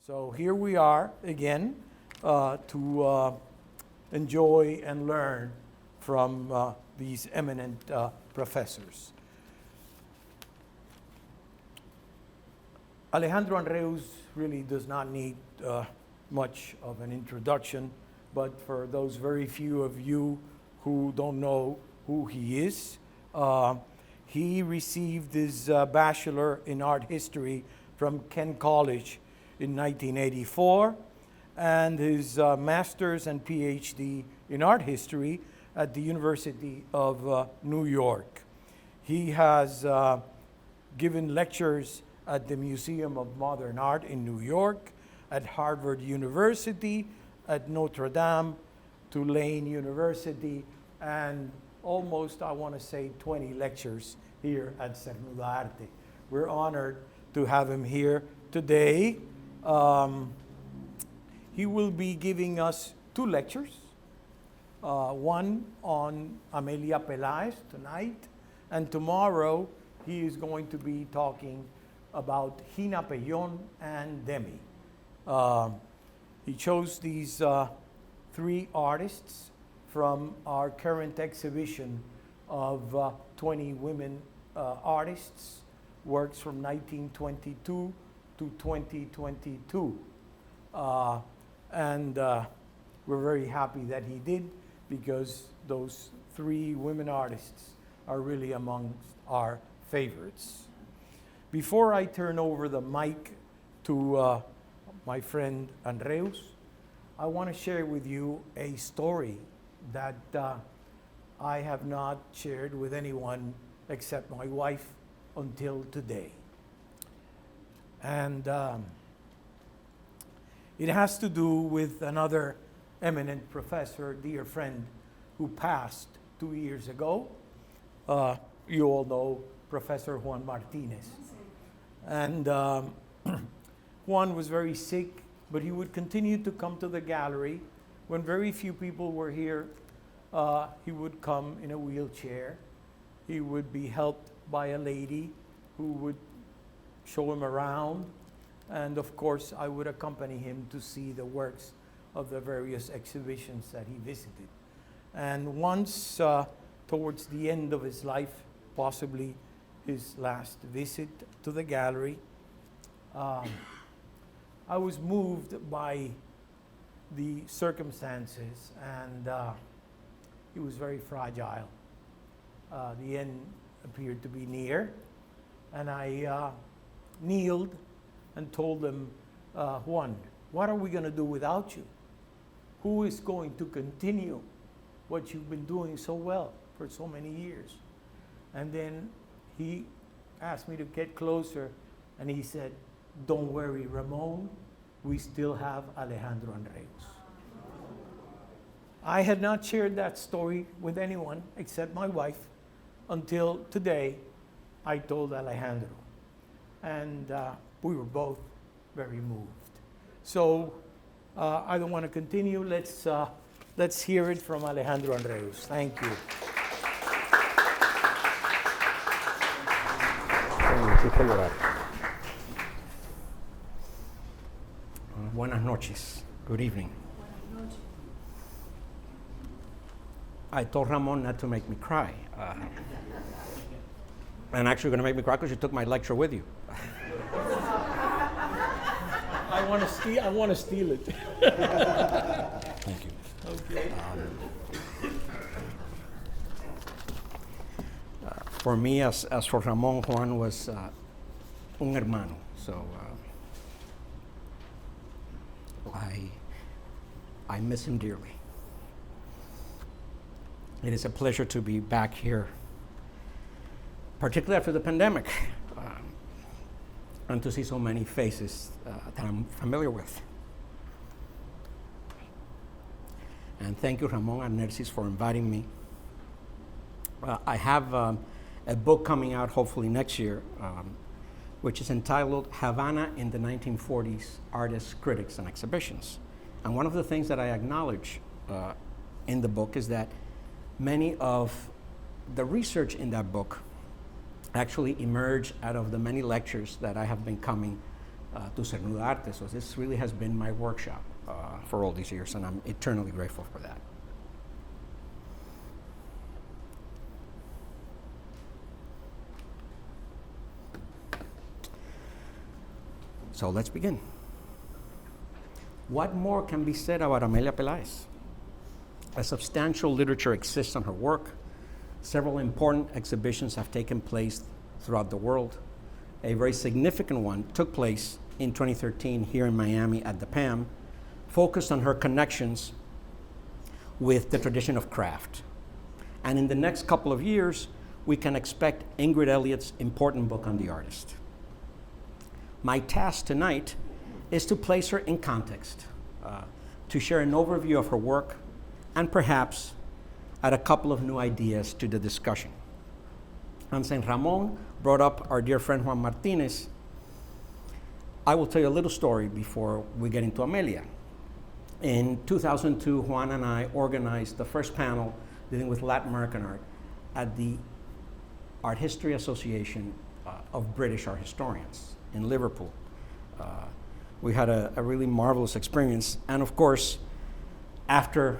So here we are again to enjoy and learn from these eminent professors. Alejandro Anreus really does not need much of an introduction, but for those very few of you who don't know who he is, he received his Bachelor in Art History from Kean College in 1984, and his Master's and PhD in Art History at the University of New York. He has given lectures at the Museum of Modern Art in New York, at Harvard University, at Notre Dame, Tulane University, and almost, I want to say, 20 lectures here at Cernuda Arte. We're honored to have him here today. He will be giving us 2 lectures, one on Amelia Peláez tonight, and tomorrow he is going to be talking about Gina Pellón and Demi. He chose these 3 artists from our current exhibition of 20 women artists, works from 1922 to 2022. And we're very happy that he did, because those 3 women artists are really amongst our favorites. Before I turn over the mic to my friend Anreus, I want to share with you a story that I have not shared with anyone except my wife until today. And it has to do with another eminent professor, dear friend, who passed 2 years ago. You all know Professor Juan Martinez. And Juan was very sick, but he would continue to come to the gallery. When very few people were here, he would come in a wheelchair. He would be helped by a lady who would show him around. And of course, I would accompany him to see the works of the various exhibitions that he visited. And once, towards the end of his life, possibly his last visit to the gallery, I was moved by the circumstances, and he was very fragile. The end appeared to be near, and I kneeled and told him, Juan, what are we going to do without you? Who is going to continue what you've been doing so well for so many years? And then he asked me to get closer, and he said, don't worry, Ramon, we still have Alejandro Anreus. I had not shared that story with anyone except my wife until today. I told Alejandro, and we were both very moved. So I don't want to continue. Let's hear it from Alejandro Anreus. Thank you. Buenas noches. Good evening. Buenas noches. I told Ramon not to make me cry. And actually going to make me cry because you took my lecture with you. I want to steal it. Thank you. Okay. For me, as for Ramon, Juan was un hermano. So I miss him dearly. It is a pleasure to be back here, particularly after the pandemic, and to see so many faces that I'm familiar with. And thank you, Ramon and Nercis, for inviting me. I have a book coming out hopefully next year, which is entitled Havana in the 1940s, Artists, Critics, and Exhibitions. And one of the things that I acknowledge in the book is that many of the research in that book actually emerged out of the many lectures that I have been coming to Cernuda Arte. So this really has been my workshop for all these years, and I'm eternally grateful for that. So let's begin. What more can be said about Amelia Peláez? A substantial literature exists on her work. Several important exhibitions have taken place throughout the world. A very significant one took place in 2013 here in Miami at the PAM, focused on her connections with the tradition of craft. And in the next couple of years, we can expect Ingrid Elliott's important book on the artist. My task tonight is to place her in context, to share an overview of her work, and perhaps add a couple of new ideas to the discussion. And since Ramon brought up our dear friend Juan Martinez, I will tell you a little story before we get into Amelia. In 2002, Juan and I organized the first panel dealing with Latin American art at the Art History Association of British Art Historians in Liverpool. We had a really marvelous experience. And of course, after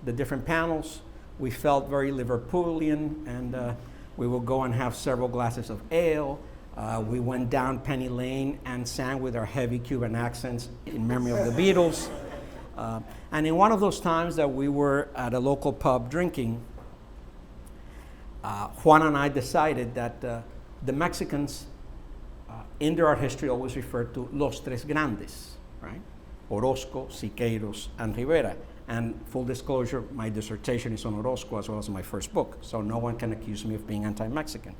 the different panels, we felt very Liverpoolian, and we would go and have several glasses of ale. We went down Penny Lane and sang with our heavy Cuban accents in memory of the Beatles. And in one of those times that we were at a local pub drinking, Juan and I decided that the Mexicans in their art history always refer to los tres grandes, right? Orozco, Siqueiros, and Rivera. And full disclosure, my dissertation is on Orozco as well as my first book, so no one can accuse me of being anti-Mexican.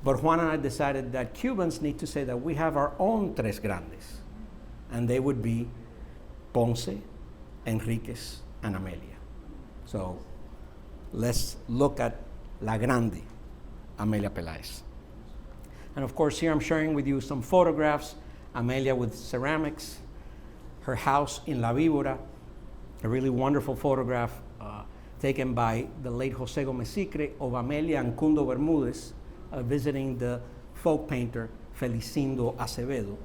But Juan and I decided that Cubans need to say that we have our own tres grandes, and they would be Ponce, Enriquez, and Amelia. So let's look at La Grande, Amelia Peláez. And of course, here I'm sharing with you some photographs, Amelia with ceramics, her house in La Víbora, a really wonderful photograph taken by the late José Gómez Sicre of Amelia and Cundo Bermúdez visiting the folk painter Felicindo Acevedo.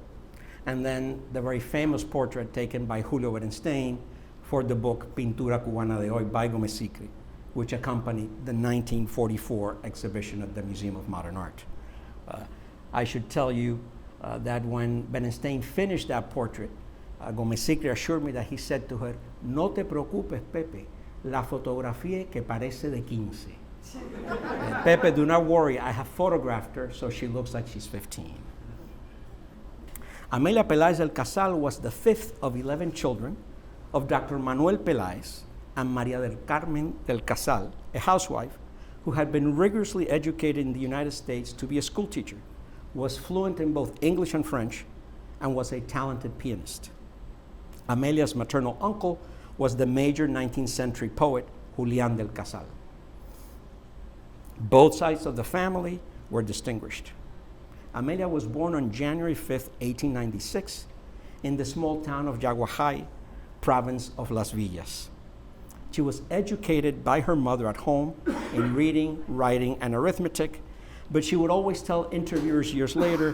And then the very famous portrait taken by Julio Berenstein for the book Pintura Cubana de Hoy by Gómez Sicre, which accompanied the 1944 exhibition at the Museum of Modern Art. I should tell you that when Berenstein finished that portrait, Gómez Sicre assured me that he said to her, "No te preocupes, Pepe, la fotografié que parece de 15. Pepe, do not worry, I have photographed her so she looks like she's 15. Amelia Peláez del Casal was the fifth of 11 children of Dr. Manuel Peláez and María del Carmen del Casal, a housewife who had been rigorously educated in the United States to be a school teacher, was fluent in both English and French, and was a talented pianist. Amelia's maternal uncle was the major 19th century poet Julián del Casal. Both sides of the family were distinguished. Amelia was born on January 5th, 1896, in the small town of Yaguajay, province of Las Villas. She was educated by her mother at home in reading, writing, and arithmetic, but she would always tell interviewers years later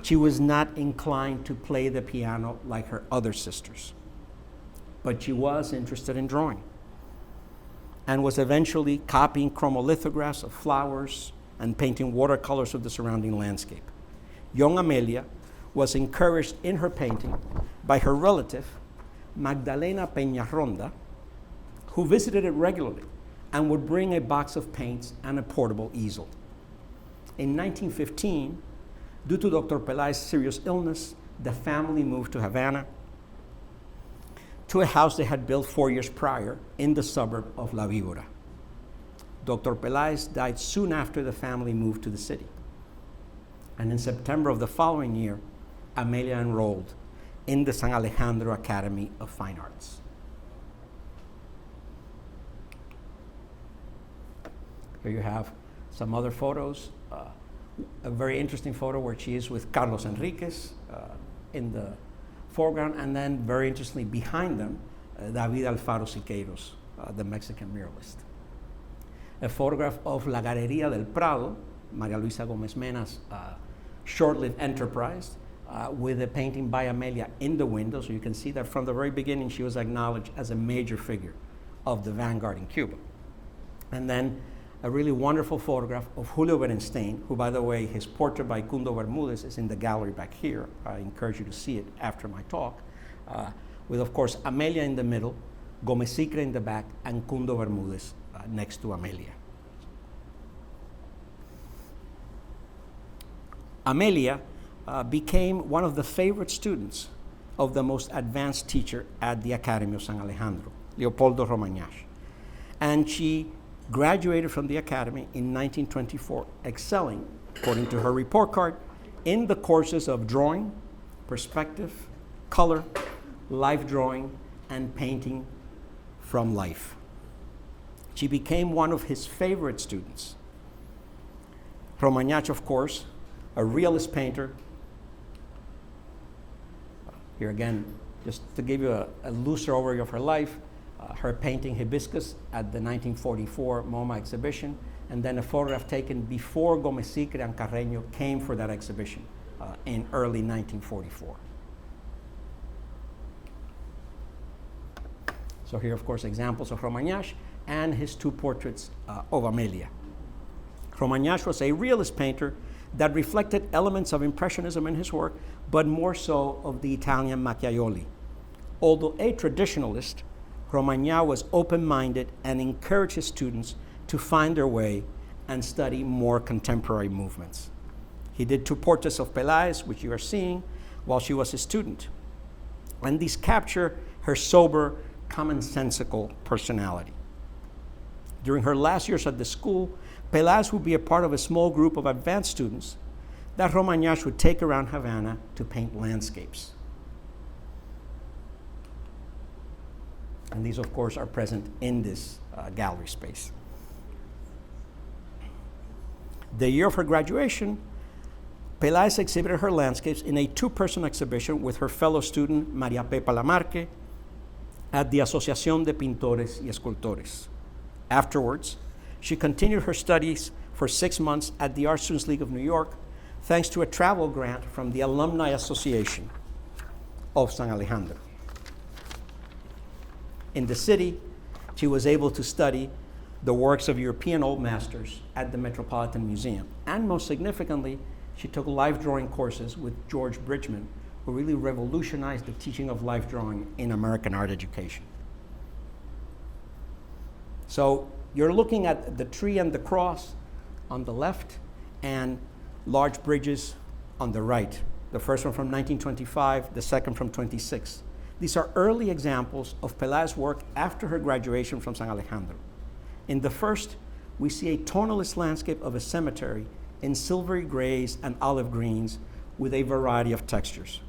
she was not inclined to play the piano like her other sisters. But she was interested in drawing and was eventually copying chromolithographs of flowers and painting watercolors of the surrounding landscape. Young Amelia was encouraged in her painting by her relative, Magdalena Peñarronda, who visited it regularly and would bring a box of paints and a portable easel. In 1915, due to Dr. Peláez's serious illness, the family moved to Havana, to a house they had built 4 years prior in the suburb of La Víbora. Dr. Peláez died soon after the family moved to the city. And in September of the following year, Amelia enrolled in the San Alejandro Academy of Fine Arts. Here you have some other photos. A very interesting photo where she is with Carlos Enriquez in the foreground, and then very interestingly behind them, David Alfaro Siqueiros, the Mexican muralist. A photograph of La Galería del Prado, María Luisa Gómez Mena's short-lived enterprise, with a painting by Amelia in the window. So you can see that from the very beginning, she was acknowledged as a major figure of the vanguard in Cuba. And then a really wonderful photograph of Julio Berenstein, who, by the way, his portrait by Cundo Bermudez is in the gallery back here. I encourage you to see it after my talk, with, of course, Amelia in the middle, Gomezicre in the back, and Cundo Bermudez next to Amelia. Amelia became one of the favorite students of the most advanced teacher at the Academy of San Alejandro, Leopoldo Romagnac. And she graduated from the Academy in 1924, excelling, according to her report card, in the courses of drawing, perspective, color, life drawing, and painting from life. She became one of his favorite students. Romagnac, of course, a realist painter. Here again, just to give you a looser overview of her life, her painting Hibiscus at the 1944 MoMA exhibition, and then a photograph taken before Gomezicre and Carreño came for that exhibition in early 1944. So here, of course, examples of Romagnac and his two portraits of Amelia. Romagnac was a realist painter that reflected elements of Impressionism in his work, but more so of the Italian Macchiaioli. Although a traditionalist, Romagnac was open-minded and encouraged his students to find their way and study more contemporary movements. He did two portraits of Peláez, which you are seeing, while she was a student. And these capture her sober, commonsensical personality. During her last years at the school, Peláez would be a part of a small group of advanced students that Romagnac would take around Havana to paint landscapes. And these, of course, are present in this gallery space. The year of her graduation, Peláez exhibited her landscapes in a two-person exhibition with her fellow student, María Pepa Lamarque, at the Asociación de Pintores y Escultores. Afterwards, she continued her studies for 6 months at the Art Students League of New York, thanks to a travel grant from the Alumni Association of San Alejandro. In the city, she was able to study the works of European old masters at the Metropolitan Museum. And most significantly, she took life drawing courses with George Bridgman, who really revolutionized the teaching of life drawing in American art education. So you're looking at the tree and the cross on the left and large bridges on the right. The first one from 1925, the second from 26. These are early examples of Peláez's work after her graduation from San Alejandro. In the first, we see a tonalist landscape of a cemetery in silvery grays and olive greens with a variety of textures.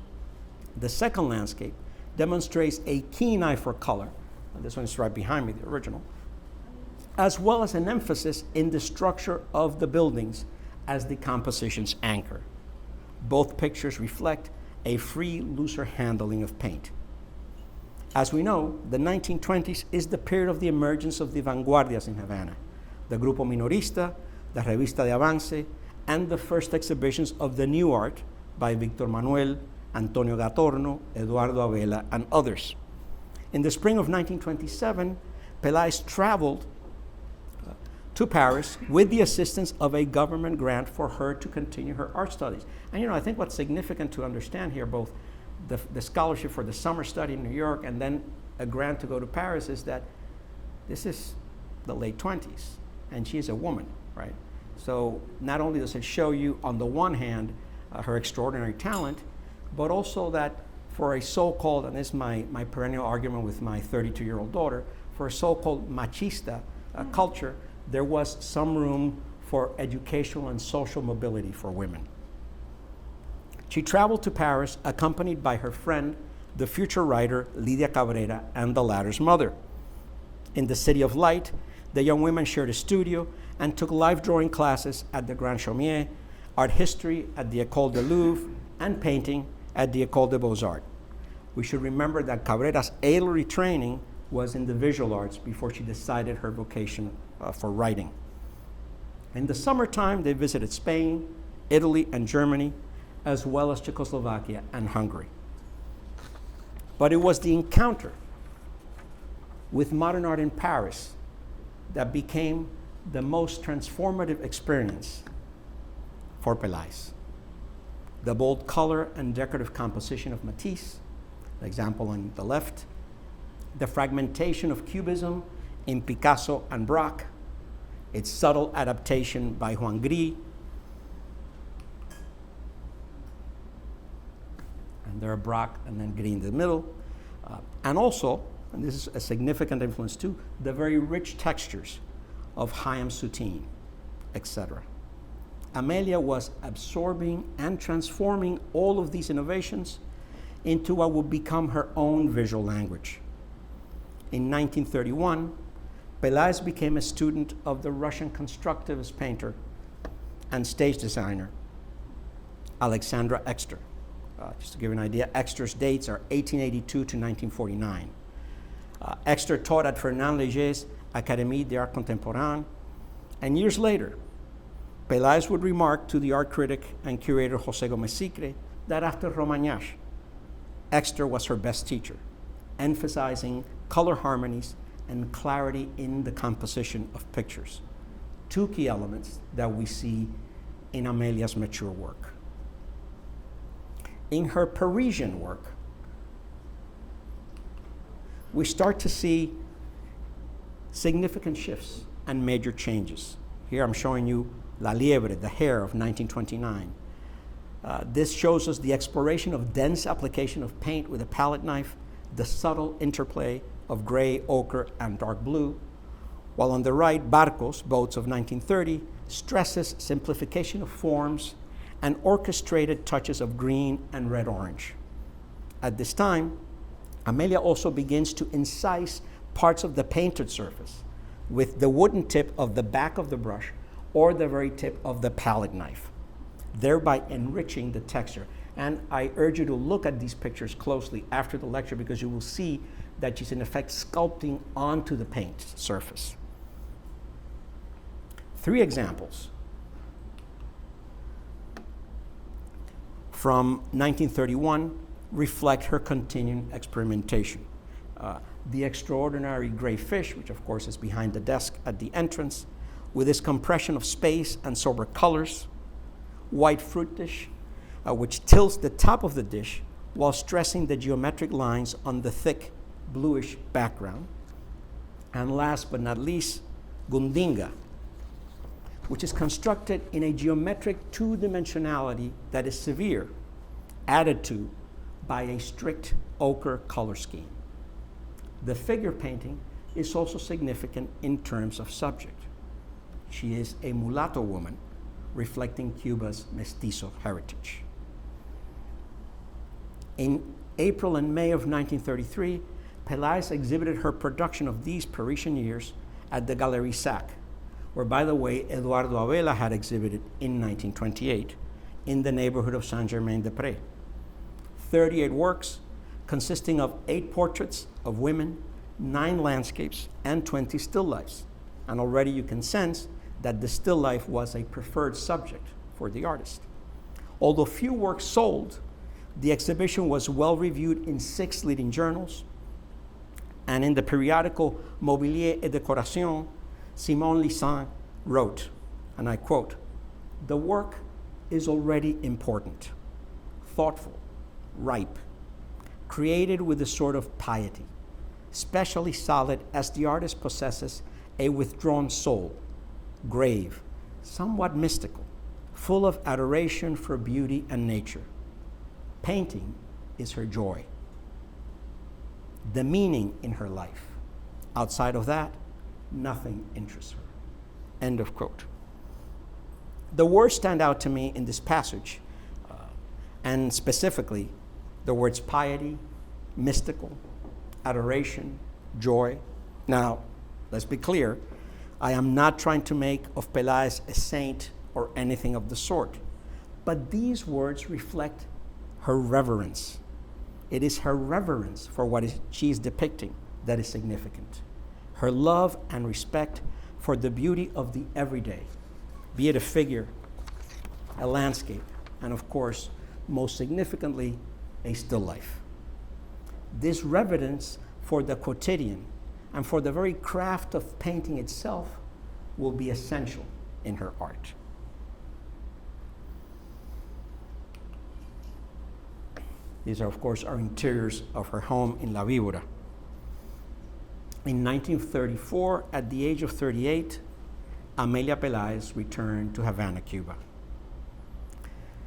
The second landscape demonstrates a keen eye for color, and this one is right behind me, the original, as well as an emphasis in the structure of the buildings as the composition's anchor. Both pictures reflect a free, looser handling of paint. As we know, the 1920s is the period of the emergence of the vanguardias in Havana, the Grupo Minorista, the Revista de Avance, and the first exhibitions of the new art by Victor Manuel, Antonio Gatorno, Eduardo Abela, and others. In the spring of 1927, Peláez traveled to Paris with the assistance of a government grant for her to continue her art studies. And I think what's significant to understand here, both the scholarship for the summer study in New York and then a grant to go to Paris, is that this is the late 20s and she is a woman, right? So not only does it show you, on the one hand, her extraordinary talent, but also that for a so-called, and this is my perennial argument with my 32-year-old daughter, for a so-called machista culture, there was some room for educational and social mobility for women. She traveled to Paris accompanied by her friend, the future writer Lidia Cabrera, and the latter's mother. In the City of Light, the young women shared a studio and took life drawing classes at the Grand Chaumier, art history at the École du Louvre, and painting at the École des Beaux-Arts. We should remember that Cabrera's early training was in the visual arts before she decided her vocation for writing. In the summertime, they visited Spain, Italy, and Germany, as well as Czechoslovakia and Hungary. But it was the encounter with modern art in Paris that became the most transformative experience for Peláez. The bold color and decorative composition of Matisse, the example on the left, the fragmentation of Cubism in Picasso and Braque, its subtle adaptation by Juan Gris, and there are Braque and then Gris in the middle, and also, and this is a significant influence too, the very rich textures of Chaim Soutine, etc. Amelia was absorbing and transforming all of these innovations into what would become her own visual language. In 1931, Peláez became a student of the Russian constructivist painter and stage designer, Alexandra Exter. Just to give you an idea, Exter's dates are 1882 to 1949. Exter taught at Fernand Léger's Académie d'Art Contemporain, and years later, Peláez would remark to the art critic and curator José Gómez Sicre that after Romagnac, Exter was her best teacher, emphasizing color harmonies and clarity in the composition of pictures, two key elements that we see in Amelia's mature work. In her Parisian work, we start to see significant shifts and major changes. Here I'm showing you La Liebre, the hare of 1929. This shows us the exploration of dense application of paint with a palette knife, the subtle interplay of gray, ochre, and dark blue, while on the right, Barcos, boats of 1930, stresses simplification of forms and orchestrated touches of green and red-orange. At this time, Amelia also begins to incise parts of the painted surface with the wooden tip of the back of the brush or the very tip of the palette knife, thereby enriching the texture. And I urge you to look at these pictures closely after the lecture because you will see that she's in effect sculpting onto the paint surface. 3 examples from 1931 reflect her continuing experimentation. The extraordinary gray fish, which of course is behind the desk at the entrance, with its compression of space and sober colors. White fruit dish, which tilts the top of the dish while stressing the geometric lines on the thick bluish background. And last but not least, Gundinga, which is constructed in a geometric two-dimensionality that is severe, added to by a strict ochre color scheme. The figure painting is also significant in terms of subject. She is a mulatto woman reflecting Cuba's mestizo heritage. In April and May of 1933, Peláez exhibited her production of these Parisian years at the Galerie Sac, where, by the way, Eduardo Abela had exhibited in 1928 in the neighborhood of Saint-Germain-des-Prés. 38 works consisting of 8 portraits of women, 9 landscapes, and 20 still lifes. And already you can sense that the still life was a preferred subject for the artist. Although few works sold, the exhibition was well reviewed in 6 leading journals, and in the periodical Mobilier et Décoration, Simon Lissin wrote, and I quote, "The work is already important, thoughtful, ripe, created with a sort of piety, specially solid as the artist possesses a withdrawn soul, grave, somewhat mystical, full of adoration for beauty and nature. Painting is her joy, the meaning in her life. Outside of that, nothing interests her." End of quote. The words stand out to me in this passage, and specifically the words piety, mystical, adoration, joy. Now, let's be clear, I am not trying to make of Peláez a saint or anything of the sort, but these words reflect her reverence. It is her reverence for what she is depicting that is significant. Her love and respect for the beauty of the everyday, be it a figure, a landscape, and of course, most significantly, a still life. This reverence for the quotidian and for the very craft of painting itself will be essential in her art. These are, of course, our interiors of her home in La Víbora. In 1934, at the age of 38, Amelia Peláez returned to Havana, Cuba.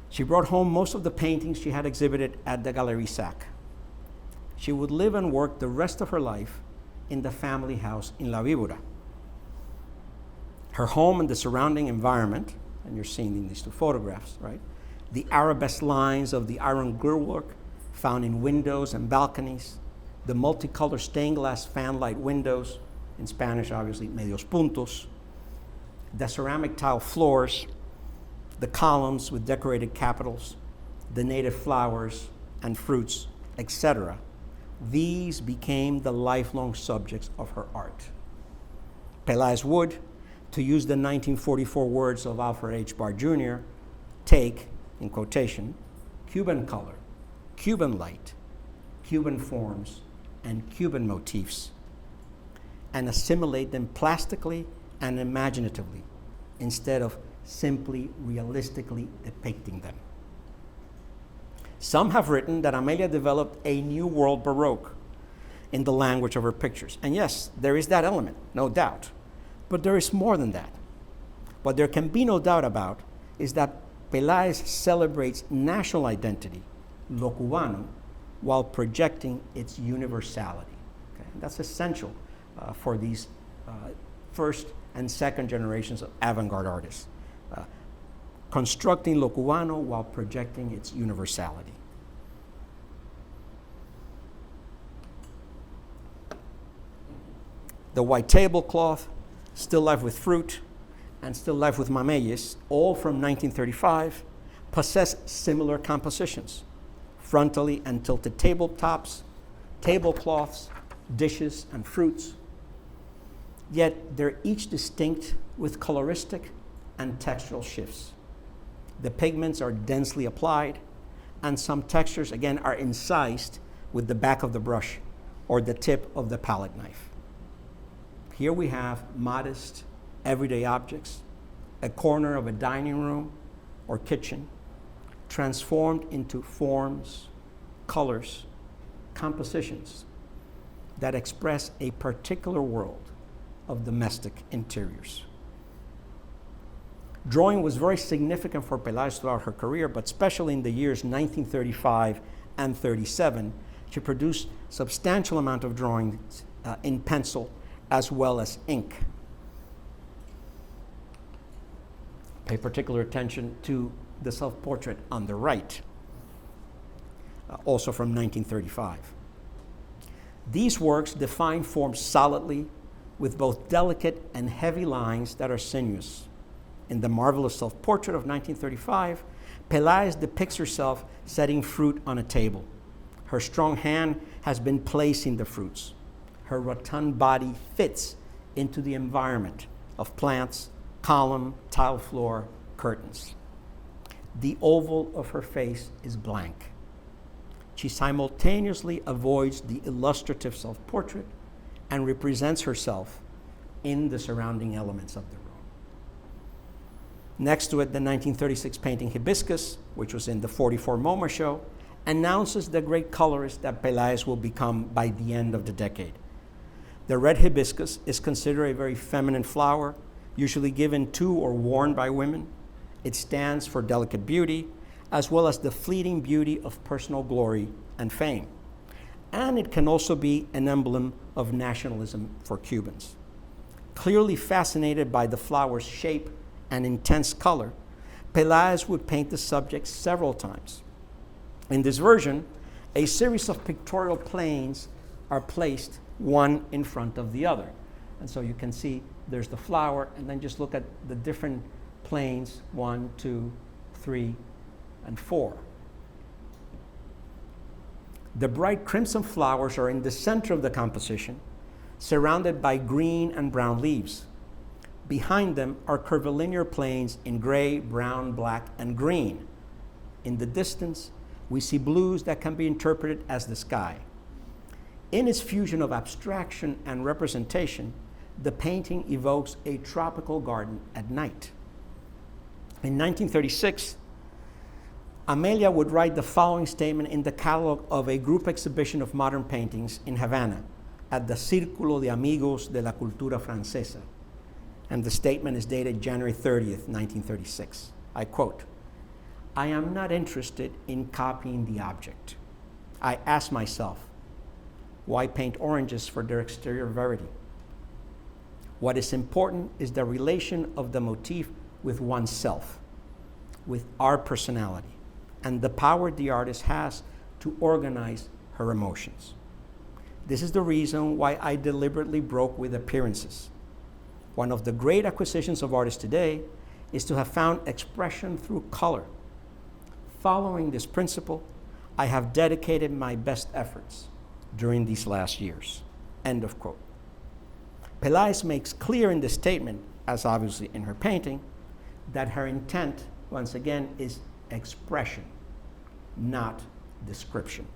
She brought home most of the paintings she had exhibited at the Galerie Sac. She would live and work the rest of her life in the family house in La Víbora. Her home and the surrounding environment, and you're seeing in these two photographs, right? The arabesque lines of the iron grillwork found in windows and balconies, the multicolored stained glass fanlight windows, in Spanish, obviously, medios puntos, the ceramic tile floors, the columns with decorated capitals, the native flowers and fruits, etc. These became the lifelong subjects of her art. Peláez would, to use the 1944 words of Alfred H. Barr Jr., take, in quotation, Cuban color, Cuban light, Cuban forms, and Cuban motifs, and assimilate them plastically and imaginatively instead of simply realistically depicting them. Some have written that Amelia developed a new world Baroque in the language of her pictures. And yes, there is that element, no doubt. But there is more than that. What there can be no doubt about is that Peláez celebrates national identity, lo cubano, while projecting its universality. Okay? And that's essential for these first and second generations of avant-garde artists. Constructing lo cubano while projecting its universality. The white tablecloth, still life with fruit, and still life with mameyes, all from 1935, possess similar compositions. Frontally and tilted tabletops, tablecloths, dishes, and fruits. Yet they're each distinct with coloristic and textural shifts. The pigments are densely applied, and some textures, again, are incised with the back of the brush or the tip of the palette knife. Here we have modest, everyday objects, a corner of a dining room or kitchen, transformed into forms, colors, compositions that express a particular world of domestic interiors. Drawing was very significant for Peláez throughout her career, but especially in the years 1935 and 37, she produced substantial amount of drawings in pencil as well as ink. Pay particular attention to the self-portrait on the right, also from 1935. These works define forms solidly with both delicate and heavy lines that are sinuous. In the marvelous self-portrait of 1935, Peláez depicts herself setting fruit on a table. Her strong hand has been placing the fruits. Her rotund body fits into the environment of plants, column, tile floor, curtains. The oval of her face is blank. She simultaneously avoids the illustrative self-portrait and represents herself in the surrounding elements of the room. Next to it, the 1936 painting Hibiscus, which was in the 44 MoMA show, announces the great colorist that Peláez will become by the end of the decade. The red hibiscus is considered a very feminine flower, usually given to or worn by women. It stands for delicate beauty, as well as the fleeting beauty of personal glory and fame. And it can also be an emblem of nationalism for Cubans. Clearly fascinated by the flower's shape and intense color, Peláez would paint the subject several times. In this version, a series of pictorial planes are placed one in front of the other. And so you can see there's the flower, and then just look at the different planes, 1, 2, 3, and 4. The bright crimson flowers are in the center of the composition, surrounded by green and brown leaves. Behind them are curvilinear planes in gray, brown, black, and green. In the distance, we see blues that can be interpreted as the sky. In its fusion of abstraction and representation, the painting evokes a tropical garden at night. In 1936, Amelia would write the following statement in the catalog of a group exhibition of modern paintings in Havana at the Círculo de Amigos de la Cultura Francesa. And the statement is dated January 30th, 1936. I quote, "I am not interested in copying the object. I ask myself, why paint oranges for their exterior verity? What is important is the relation of the motif with oneself, with our personality, and the power the artist has to organize her emotions. This is the reason why I deliberately broke with appearances. One of the great acquisitions of artists today is to have found expression through color. Following this principle, I have dedicated my best efforts during these last years." End of quote. Peláez makes clear in this statement, as obviously in her painting, that her intent, once again, is expression, not description.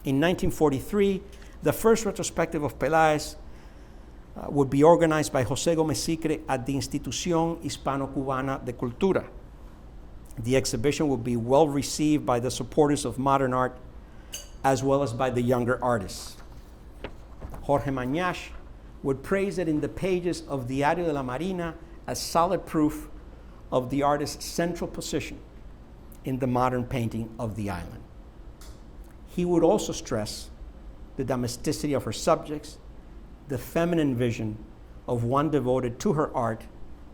In 1943, the first retrospective of Peláez would be organized by José Gómez Sicre at the Institución Hispano-Cubana de Cultura. The exhibition would be well received by the supporters of modern art as well as by the younger artists. Jorge Mañach would praise it in the pages of Diario de la Marina as solid proof of the artist's central position in the modern painting of the island. He would also stress the domesticity of her subjects, the feminine vision of one devoted to her art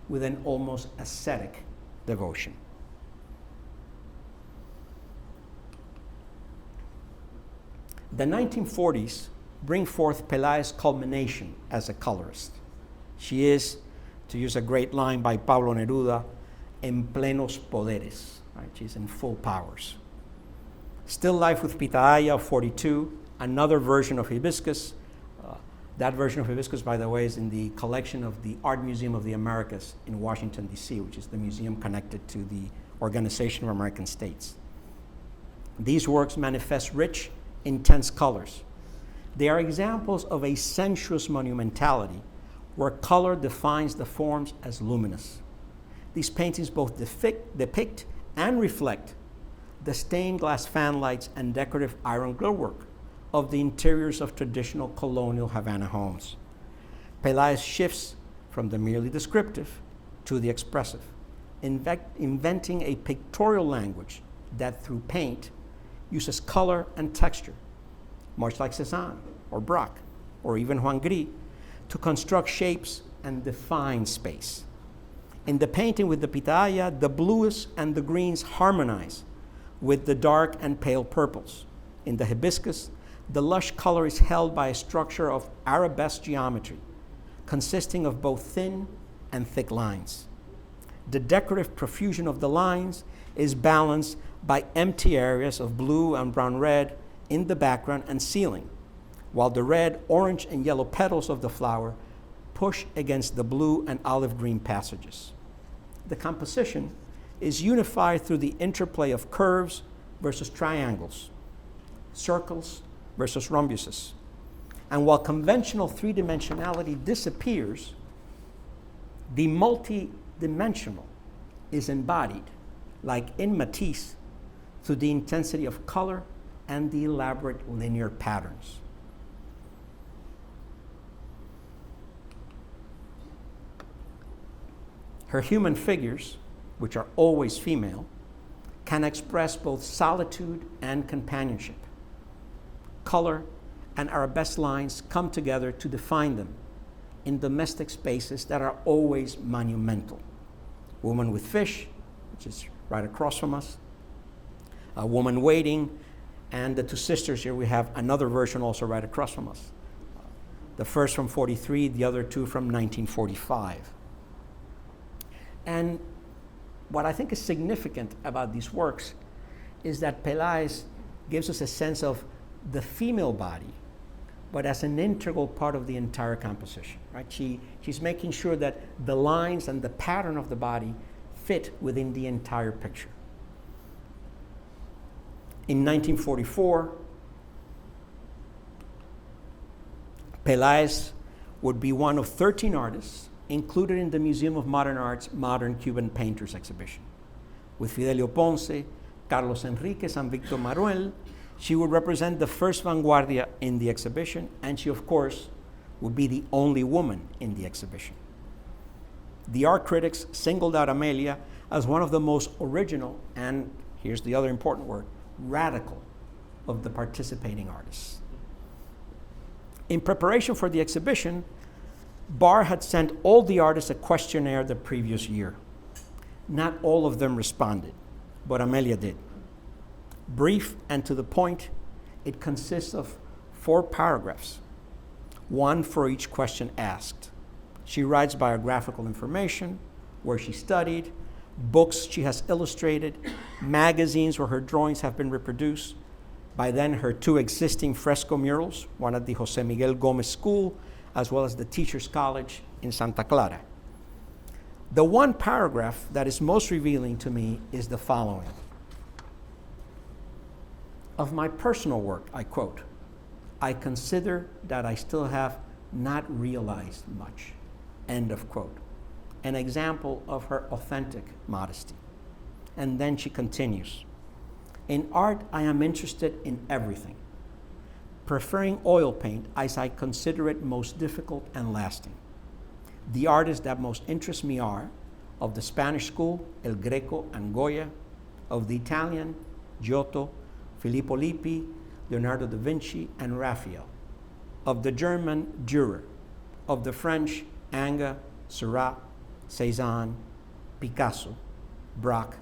with an almost ascetic devotion. The 1940s bring forth Peláez's culmination as a colorist. She is, to use a great line by Pablo Neruda, en plenos poderes, right? She's in full powers. Still Life with Pitaya of 42, another version of Hibiscus. That version of Hibiscus, by the way, is in the collection of the Art Museum of the Americas in Washington, D.C., which is the museum connected to the Organization of American States. These works manifest rich, intense colors. They are examples of a sensuous monumentality where color defines the forms as luminous. These paintings both depict and reflect the stained glass fanlights and decorative iron grillwork of the interiors of traditional colonial Havana homes. Peláez shifts from the merely descriptive to the expressive, inventing a pictorial language that through paint uses color and texture, much like Cézanne or Braque or even Juan Gris, to construct shapes and define space. In the painting with the pitaya, the blues and the greens harmonize with the dark and pale purples. In the hibiscus, the lush color is held by a structure of arabesque geometry, consisting of both thin and thick lines. The decorative profusion of the lines is balanced by empty areas of blue and brown-red in the background and ceiling, while the red, orange, and yellow petals of the flower push against the blue and olive green passages. The composition is unified through the interplay of curves versus triangles, circles versus rhombuses. And while conventional three-dimensionality disappears, the multi-dimensional is embodied, like in Matisse, through the intensity of color and the elaborate linear patterns. Her human figures, which are always female, can express both solitude and companionship. Color and arabesque lines come together to define them in domestic spaces that are always monumental. Woman with Fish, which is right across from us, A Woman Waiting, and the two sisters here, we have another version also right across from us. The first from 43, the other two from 1945. And what I think is significant about these works is that Peláez gives us a sense of the female body, but as an integral part of the entire composition, right? She's making sure that the lines and the pattern of the body fit within the entire picture. In 1944, Peláez would be one of 13 artists included in the Museum of Modern Art's Modern Cuban Painters exhibition. With Fidelio Ponce, Carlos Enriquez, and Victor Maruel, she would represent the first vanguardia in the exhibition, and she, of course, would be the only woman in the exhibition. The art critics singled out Amelia as one of the most original, and here's the other important word, radical, of the participating artists. In preparation for the exhibition, Barr had sent all the artists a questionnaire the previous year. Not all of them responded, but Amelia did. Brief and to the point, it consists of 4 paragraphs, one for each question asked. She writes biographical information, where she studied, books she has illustrated, magazines where her drawings have been reproduced. By then, her 2 existing fresco murals, one at the Jose Miguel Gomez School, as well as the Teachers College in Santa Clara. The one paragraph that is most revealing to me is the following. Of my personal work, I quote, "I consider that I still have not realized much," end of quote. An example of her authentic modesty. And then she continues, "In art, I am interested in everything, preferring oil paint as I consider it most difficult and lasting. The artists that most interest me are of the Spanish school, El Greco and Goya, of the Italian, Giotto, Filippo Lippi, Leonardo da Vinci, and Raphael, of the German, Dürer, of the French, Ingres, Seurat, Cézanne, Picasso, Braque,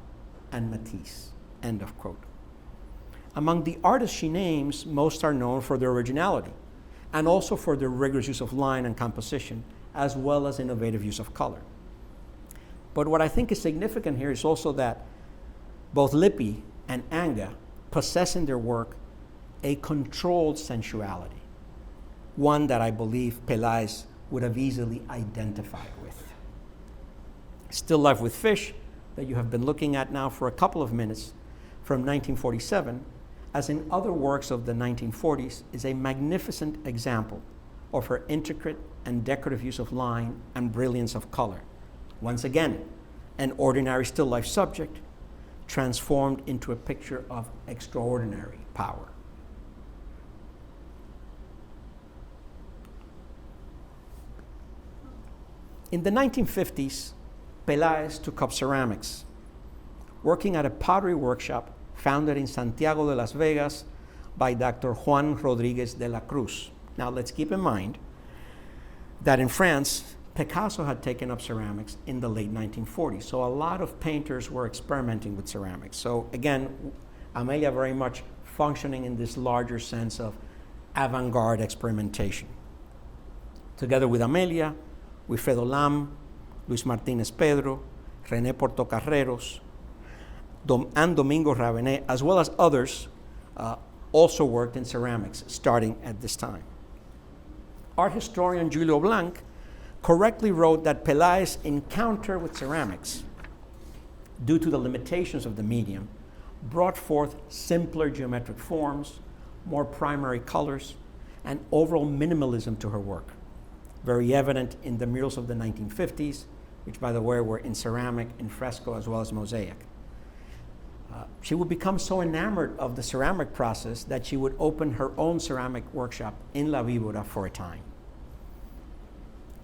and Matisse," end of quote. Among the artists she names, most are known for their originality and also for their rigorous use of line and composition, as well as innovative use of color. But what I think is significant here is also that both Lippi and Ingres possess in their work a controlled sensuality, one that I believe Peláez would have easily identified with. Still Life with Fish, that you have been looking at now for a couple of minutes, from 1947, as in other works of the 1940s, is a magnificent example of her intricate and decorative use of line and brilliance of color. Once again, an ordinary still life subject transformed into a picture of extraordinary power. In the 1950s, Peláez took up ceramics, working at a pottery workshop founded in Santiago de Las Vegas by Dr. Juan Rodríguez de la Cruz. Now let's keep in mind that in France, Picasso had taken up ceramics in the late 1940s, so a lot of painters were experimenting with ceramics. So again, Amelia very much functioning in this larger sense of avant-garde experimentation. Together with Amelia, Wilfredo Lam, Luis Martínez Pedro, René Portocarreros, and Domingo Ravenet, as well as others, also worked in ceramics starting at this time. Art historian Julio Blanc correctly wrote that Peláez's encounter with ceramics, due to the limitations of the medium, brought forth simpler geometric forms, more primary colors, and overall minimalism to her work, very evident in the murals of the 1950s, which, by the way, were in ceramic, in fresco, as well as mosaic. She would become so enamored of the ceramic process that she would open her own ceramic workshop in La Víbora for a time.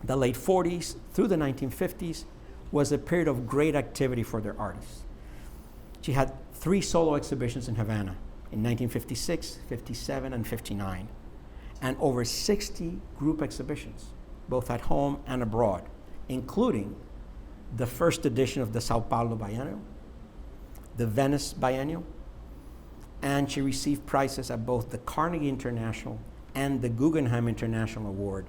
The late 40s through the 1950s was a period of great activity for their artists. She had 3 solo exhibitions in Havana in 1956, 57, and 59, and over 60 group exhibitions, both at home and abroad, including the first edition of the Sao Paulo Biennial, the Venice Biennial, and she received prizes at both the Carnegie International and the Guggenheim International Award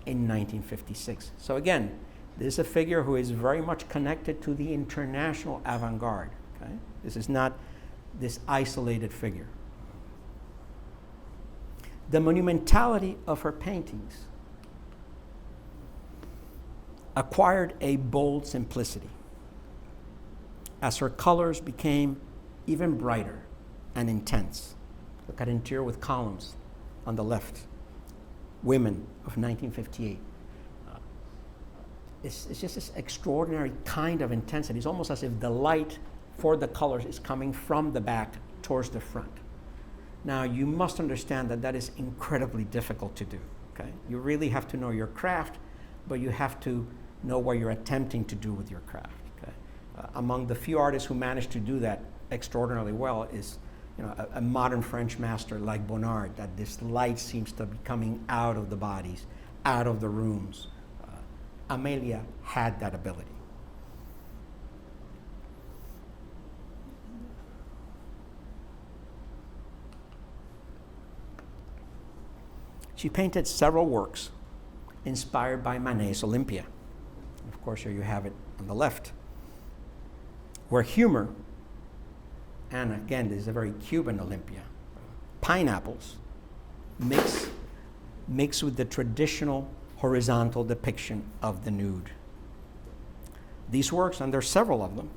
in 1956. So again, this is a figure who is very much connected to the international avant-garde. Okay? This is not this isolated figure. The monumentality of her paintings acquired a bold simplicity as her colors became even brighter and intense. Look at interior with columns on the left. Women of 1958. It's just this extraordinary kind of intensity. It's almost as if the light for the colors is coming from the back towards the front. Now, you must understand that that is incredibly difficult to do, okay? You really have to know your craft, but you have to know what you're attempting to do with your craft, okay? Among the few artists who managed to do that extraordinarily well is a modern French master like Bonnard, that this light seems to be coming out of the bodies, out of the rooms. Amelia had that ability. She painted several works inspired by Manet's Olympia. Of course, here you have it on the left, where humor, and again, this is a very Cuban Olympia, pineapples mix with the traditional horizontal depiction of the nude. These works, and there are several of them,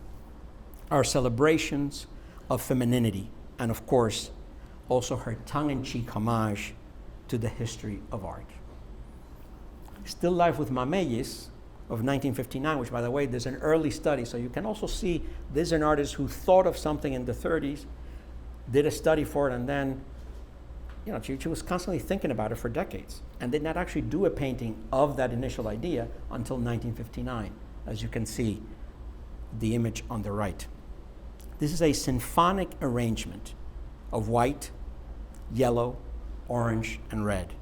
are celebrations of femininity, and of course, also her tongue-in-cheek homage to the history of art. Still Life with Mameyes of 1959, which, by the way, there's an early study, so you can also see this is an artist who thought of something in the 30s, did a study for it, and then she was constantly thinking about it for decades and did not actually do a painting of that initial idea until 1959, as you can see the image on the right. This is a symphonic arrangement of white, yellow, orange, and red.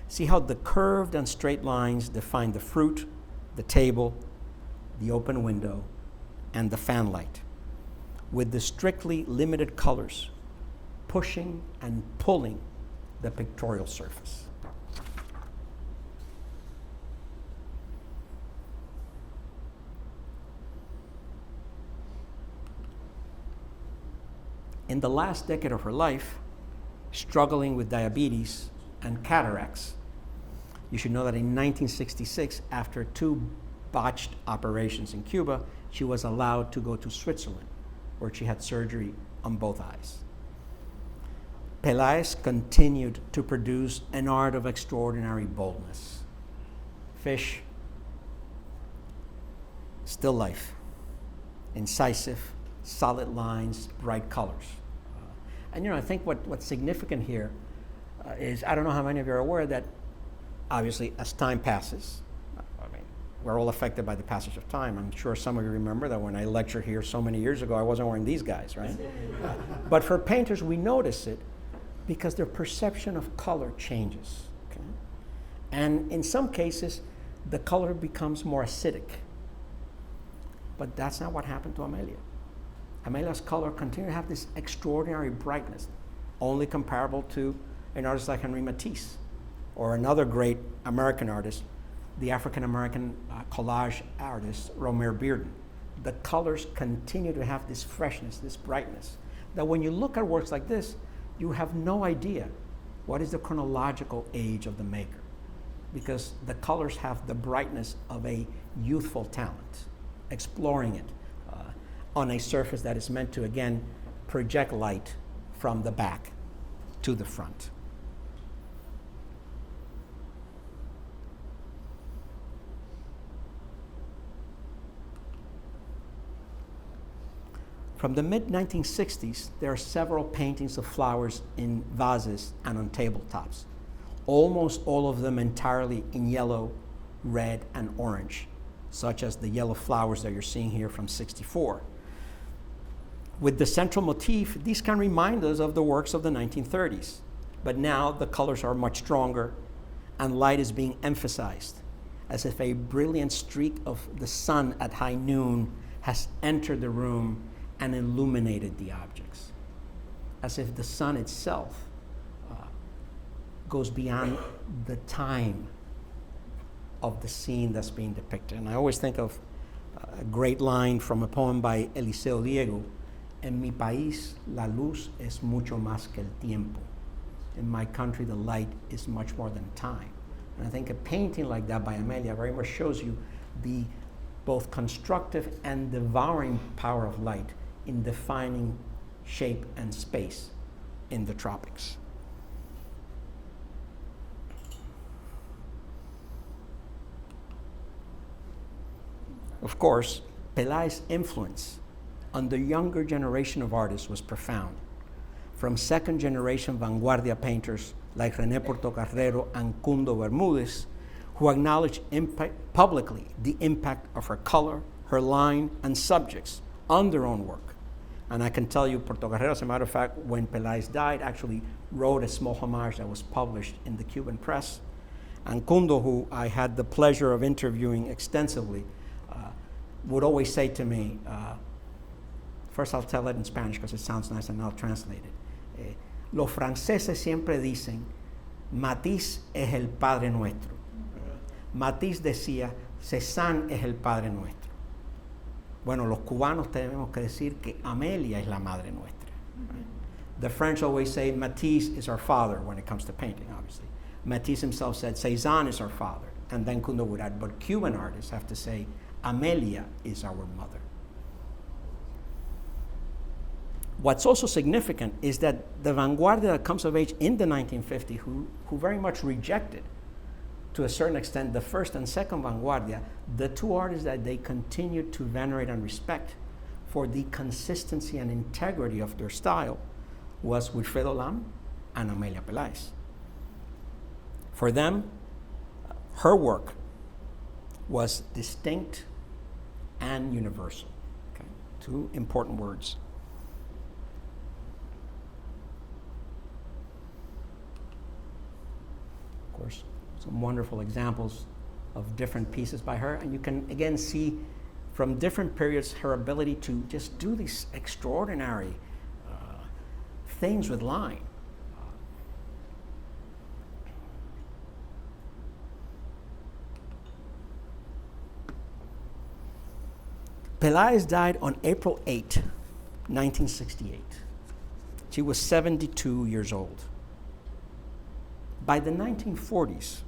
See how the curved and straight lines define the fruit, the table, the open window, and the fan light, with the strictly limited colors pushing and pulling the pictorial surface. In the last decade of her life, struggling with diabetes and cataracts, you should know that in 1966, after 2 botched operations in Cuba, she was allowed to go to Switzerland, where she had surgery on both eyes. Peláez continued to produce an art of extraordinary boldness. Fish, still life, incisive, solid lines, bright colors. And I think what's significant here is, I don't know how many of you are aware that obviously as time passes, we're all affected by the passage of time. I'm sure some of you remember that when I lectured here so many years ago, I wasn't wearing these guys, right? But for painters, we notice it because their perception of color changes, okay? And in some cases, the color becomes more acidic. But that's not what happened to Amelia. Amelia's color continued to have this extraordinary brightness, only comparable to an artist like Henri Matisse, or another great American artist, the African-American collage artist, Romare Bearden. The colors continue to have this freshness, this brightness, that when you look at works like this, you have no idea what is the chronological age of the maker, because the colors have the brightness of a youthful talent, exploring it on a surface that is meant to, again, project light from the back to the front. From the mid-1960s, there are several paintings of flowers in vases and on tabletops, almost all of them entirely in yellow, red, and orange, such as the yellow flowers that you're seeing here from '64. With the central motif, these can remind us of the works of the 1930s, but now the colors are much stronger and light is being emphasized, as if a brilliant streak of the sun at high noon has entered the room and illuminated the objects, as if the sun itself goes beyond the time of the scene that's being depicted. And I always think of a great line from a poem by Eliseo Diego: "En mi país la luz es mucho más que el tiempo." In my country, the light is much more than time. And I think a painting like that by Amelia very much shows you the both constructive and devouring power of light in defining shape, and space in the tropics. Of course, Peláez's influence on the younger generation of artists was profound. From second-generation vanguardia painters like René Portocarrero and Cundo Bermúdez, who acknowledged publicly the impact of her color, her line, and subjects on their own work. And I can tell you, Portocarrero, as a matter of fact, when Peláez died, actually wrote a small homage that was published in the Cuban press. And Cundo, who I had the pleasure of interviewing extensively, would always say to me, first I'll tell it in Spanish because it sounds nice and I'll translate it. Los franceses siempre dicen, Matisse es el Padre Nuestro. Matisse decía, Cézanne es el Padre Nuestro. Bueno, los cubanos tenemos que decir que Amelia es la Madre Nuestra. The French always say Matisse is our father when it comes to painting, obviously. Matisse himself said Cézanne is our father, and then Cundo would add, but Cuban artists have to say Amelia is our mother. What's also significant is that the vanguardia that comes of age in the 1950s, who very much rejected, to a certain extent, the first and second vanguardia, the two artists that they continued to venerate and respect for the consistency and integrity of their style was Wilfredo Lam and Amelia Peláez. For them, her work was distinct and universal. Okay? Two important words. Of course, some wonderful examples of different pieces by her, and you can again see from different periods her ability to just do these extraordinary things with line. Peláez died on April 8, 1968. She was 72 years old. By the 1940s,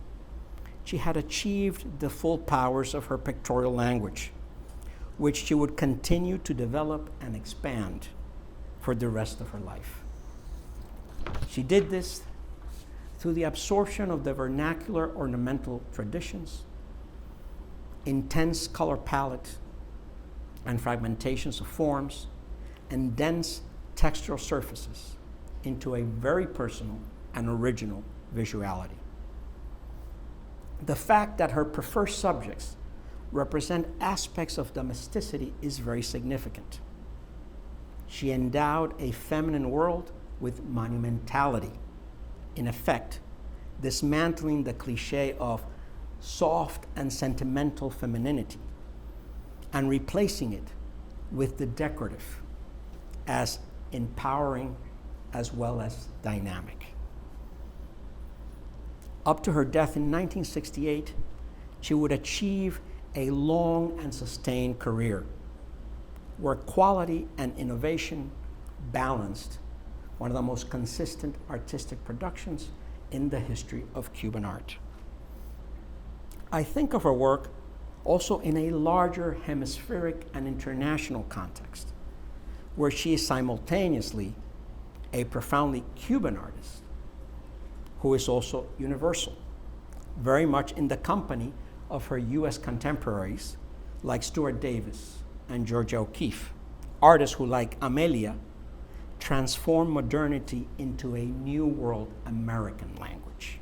she had achieved the full powers of her pictorial language, which she would continue to develop and expand for the rest of her life. She did this through the absorption of the vernacular ornamental traditions, intense color palette, and fragmentations of forms, and dense textural surfaces into a very personal and original visuality. The fact that her preferred subjects represent aspects of domesticity is very significant. She endowed a feminine world with monumentality, in effect, dismantling the cliché of soft and sentimental femininity and replacing it with the decorative as empowering as well as dynamic. Up to her death in 1968, she would achieve a long and sustained career where quality and innovation balanced one of the most consistent artistic productions in the history of Cuban art. I think of her work also in a larger hemispheric and international context, where she is simultaneously a profoundly Cuban artist who is also universal, very much in the company of her US contemporaries like Stuart Davis and Georgia O'Keeffe, artists who, like Amelia, transform modernity into a new world American language.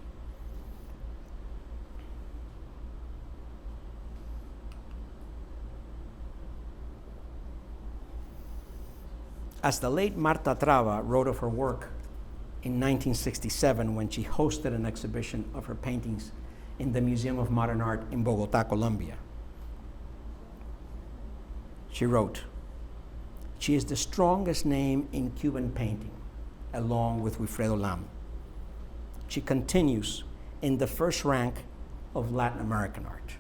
As the late Marta Traba wrote of her work in 1967 when she hosted an exhibition of her paintings in the Museum of Modern Art in Bogota, Colombia. She wrote, "She is the strongest name in Cuban painting, along with Wilfredo Lam. She continues in the first rank of Latin American art,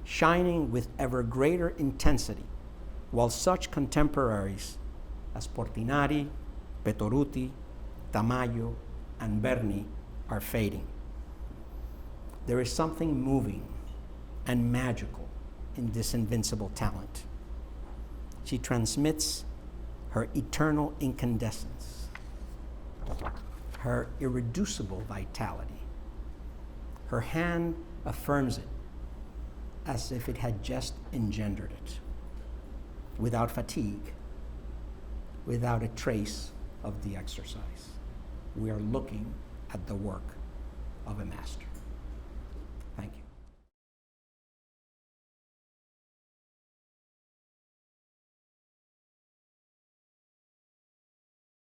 shining with ever greater intensity, while such contemporaries as Portinari, Petoruti, Tamayo, and Berni are fading. There is something moving and magical in this invincible talent. She transmits her eternal incandescence, her irreducible vitality. Her hand affirms it as if it had just engendered it, without fatigue, without a trace of the exercise. We are looking at the work of a master.